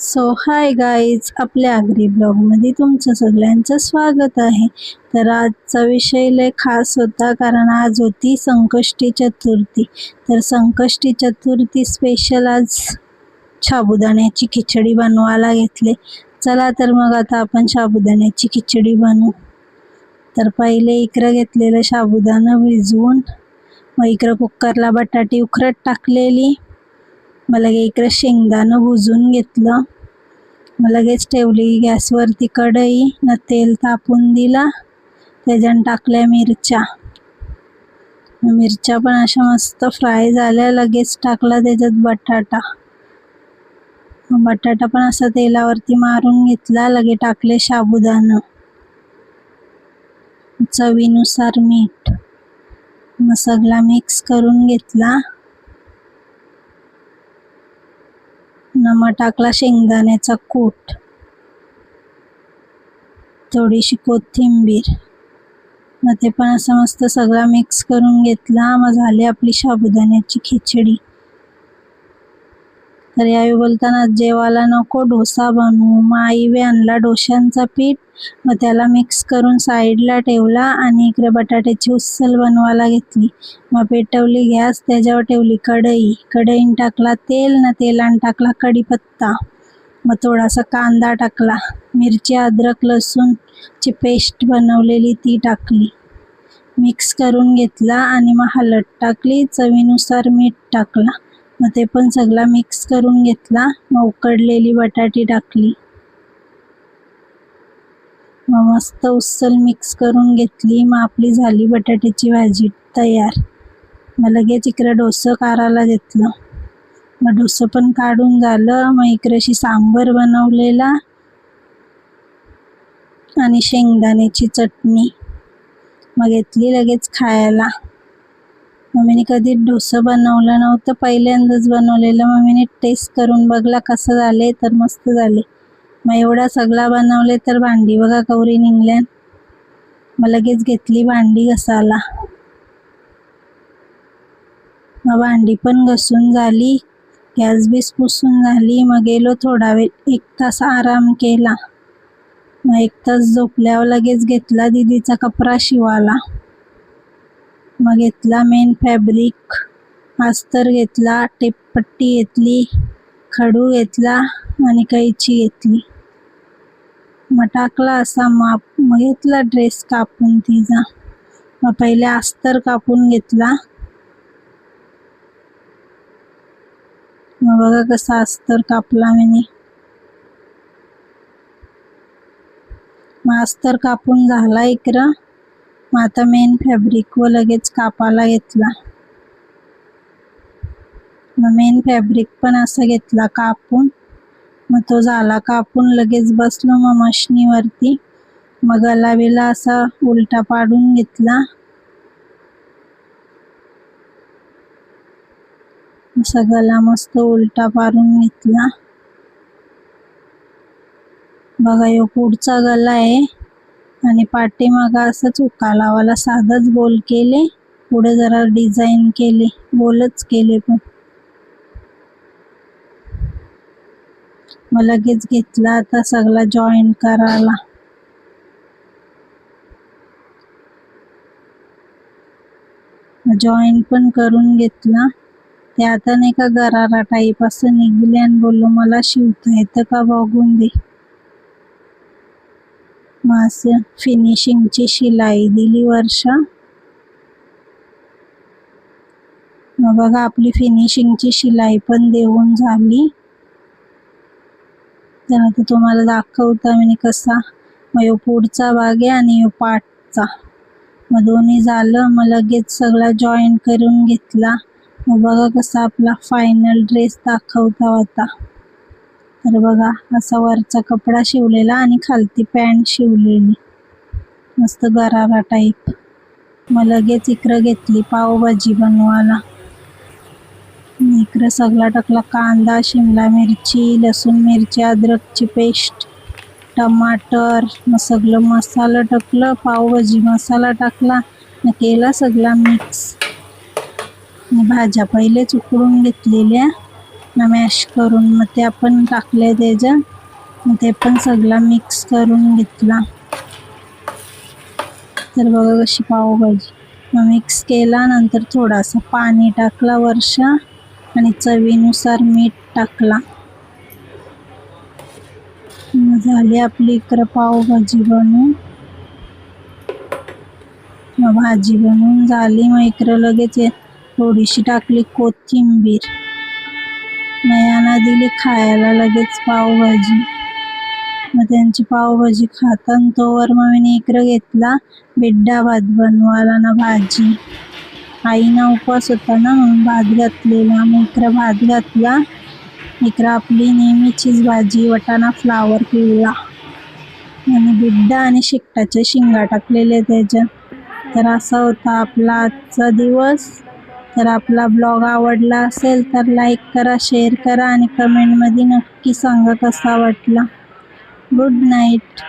So hi guys, आपल्या आगरी ब्लॉगमध्ये तुमचं सगळ्यांचं स्वागत आहे. तर आजचा विषय लय खास होता, कारण आज होती संकष्टी चतुर्थी. तर संकष्टी चतुर्थी स्पेशल आज साबुदाण्याची खिचडी बनवायला घेतले. चला तर मग आता आपण साबुदाण्याची खिचडी बनवू. तर पहिले इकडं घेतलेलं साबुदाणा भिजवून, मग इकडं कुकरला बटाटी उकरत टाकलेली. मग लगे इकडे शेंगदाणं भुजून घेतलं. मग लगेच ठेवली गॅसवरती कढई, न तेल तापून दिला. त्याच्यानं टाकल्या मिरच्या. मिरच्या पण अशा मस्त फ्राय झाल्या. लगेच टाकला त्याच्यात बटाटा. बटाटा पण असा तेलावरती मारून घेतला. लगे टाकले साबुदाणा. चवीनुसार मीठ. मग सगळा मिक्स करून घेतला. मग टाकला शेंगदाण्याचा कूट, थोडीशी कोथिंबीर. मग ते पण असं मस्त सगळा मिक्स करून घेतला. मग झाली आपली साबुदाण्याची खिचडी. तर यावेळी बोलताना जेवायला नको डोसा बनवू. मग आई बी आणला डोशांचा पीठ. मग त्याला मिक्स करून साईडला ठेवला आणि इकडे बटाट्याची उसळ बनवायला घेतली. मग पेटवली गॅस, त्याच्यावर ठेवली कढई. कढईन टाकला तेल, न तेलान टाकला कढीपत्ता. मग थोडासा कांदा टाकला. मिरची अद्रक लसूणची पेस्ट बनवलेली ती टाकली. मिक्स करून घेतला आणि मग हळद टाकली. चवीनुसार मीठ टाकला. मग ते पण सगळा मिक्स करून घेतला. मग उकडलेली बटाटी टाकली. मग मस्त उसळ मिक्स करून घेतली. मग आपली झाली बटाट्याची भाजी तयार. मग लगेच इकडे डोसं काढायला घेतलं. मग डोसं पण काढून झालं. मग इकडे अशी सांबर बनवलेला आणि शेंगदाण्याची चटणी. मग घेतली लगेच खायला. मम्मीने कधी डोसं बनवलं नव्हतं, पहिल्यांदाच बनवलेलं. मम्मीने टेस्ट करून बघला कसं झाले, तर मस्त झाले. मग एवढा सगळा बनवले तर भांडी बघा कवरी निघल्यान. मग लगेच घेतली भांडी घसायला. मग भांडी पण घसून झाली. गॅस बीस पुसून झाली. मग गेलो थोडा वेळ, 1 तास आराम केला. मग 1 तास झोपल्यावर लगेच घेतला दीदीचा कपडा शिवायला. मग घेतला मेन फॅब्रिक, अस्तर घेतला, टेपपट्टी घेतली, खडू घेतला आणि कैची घेतली. मग टाकला असा माप. मग घेतला ड्रेस कापून तिचा. मग पहिले अस्तर कापून घेतला. मग बघा कसा अस्तर कापला मी. मग अस्तर कापून झाला इकडं. मग आता मेन फॅब्रिक व लगेच कापायला घेतला. मग मेन फॅब्रिक पण असं घेतला कापून. मग तो झाला कापून, लगेच बसलो मग मशनीवरती. मग गला बिला असा उलटा पाडून घेतला. असा गला मस्त उलटा पाडून घेतला. बघा यो पुढचा गला आहे आणि पाठीमागं असंच उका लावायला साधंच गोल केले. पुढे जरा डिझाईन केले, गोलच केले पण. मग लगेच घेतला आता सगळा जॉईंट करायला. जॉईंट पण करून घेतला. ते आता नाही का गरारा टाईप असं निघले आणि बोललो मला शिवता येतं का बघून दे. मग असं फिनिशिंगची शिलाई दिली वर्षा. मग बघा आपली फिनिशिंगची शिलाई पण देऊन झाली. तर आता तुम्हाला दाखवता मी कसा. मग यो पुढचा भाग आहे आणि यो पाठचा. मग दोन्ही झालं. मग लगेच सगळा जॉईन करून घेतला. मग बघा कसा आपला फायनल ड्रेस दाखवता होता. तर बघा असा वरचा कपडा शिवलेला आणि खालती पॅन्ट शिवलेली मस्त गरारा टाईप. मग लगेच इकडं घेतली पावभाजी बनवायला. इकडं सगळा टाकला कांदा, शिमला मिरची, लसूण मिरची, अद्रकची पेस्ट, टमाटर. मग सगळं मसाला टाकलं, पावभाजी मसाला टाकला. मग केला सगळा मिक्स. भाज्या पहिलेच उकडून घेतलेल्या. मॅश करून मग ते आपण टाकले त्याच्यात. मग ते पण सगळा मिक्स करून घेतला. तर बघा कशी पावभाजी. मग मिक्स केला, नंतर थोडासा पाणी टाकला वर्षा आणि चवीनुसार मीठ टाकला. मग झाली आपली इकडं पावभाजी बनवून. मग भाजी बनवून झाली. मग इकडं लगेच थोडीशी टाकली कोथिंबीर. नयाना दिली खायला लगेच पावभाजी. मग त्यांची पावभाजी खाताना तोवर मग मी इकडं घेतला बिड्डा भात बनवायला ना भाजी. आईना उपवास होता ना म्हणून भात घातलेला. मग इकडं भात घातला. इकडं आपली नेहमीचीच भाजी वटाणा फ्लावर पिवळा आणि बिड्डा आणि शेकटाच्या शेंगा टाकलेले त्याच्यात. तर असा होता आपला आजचा दिवस. तर आपला ब्लॉग आवडला असेल तर लाईक करा, शेअर करा आणि कमेंटमध्ये नक्की सांगा कसा वाटला. Good night.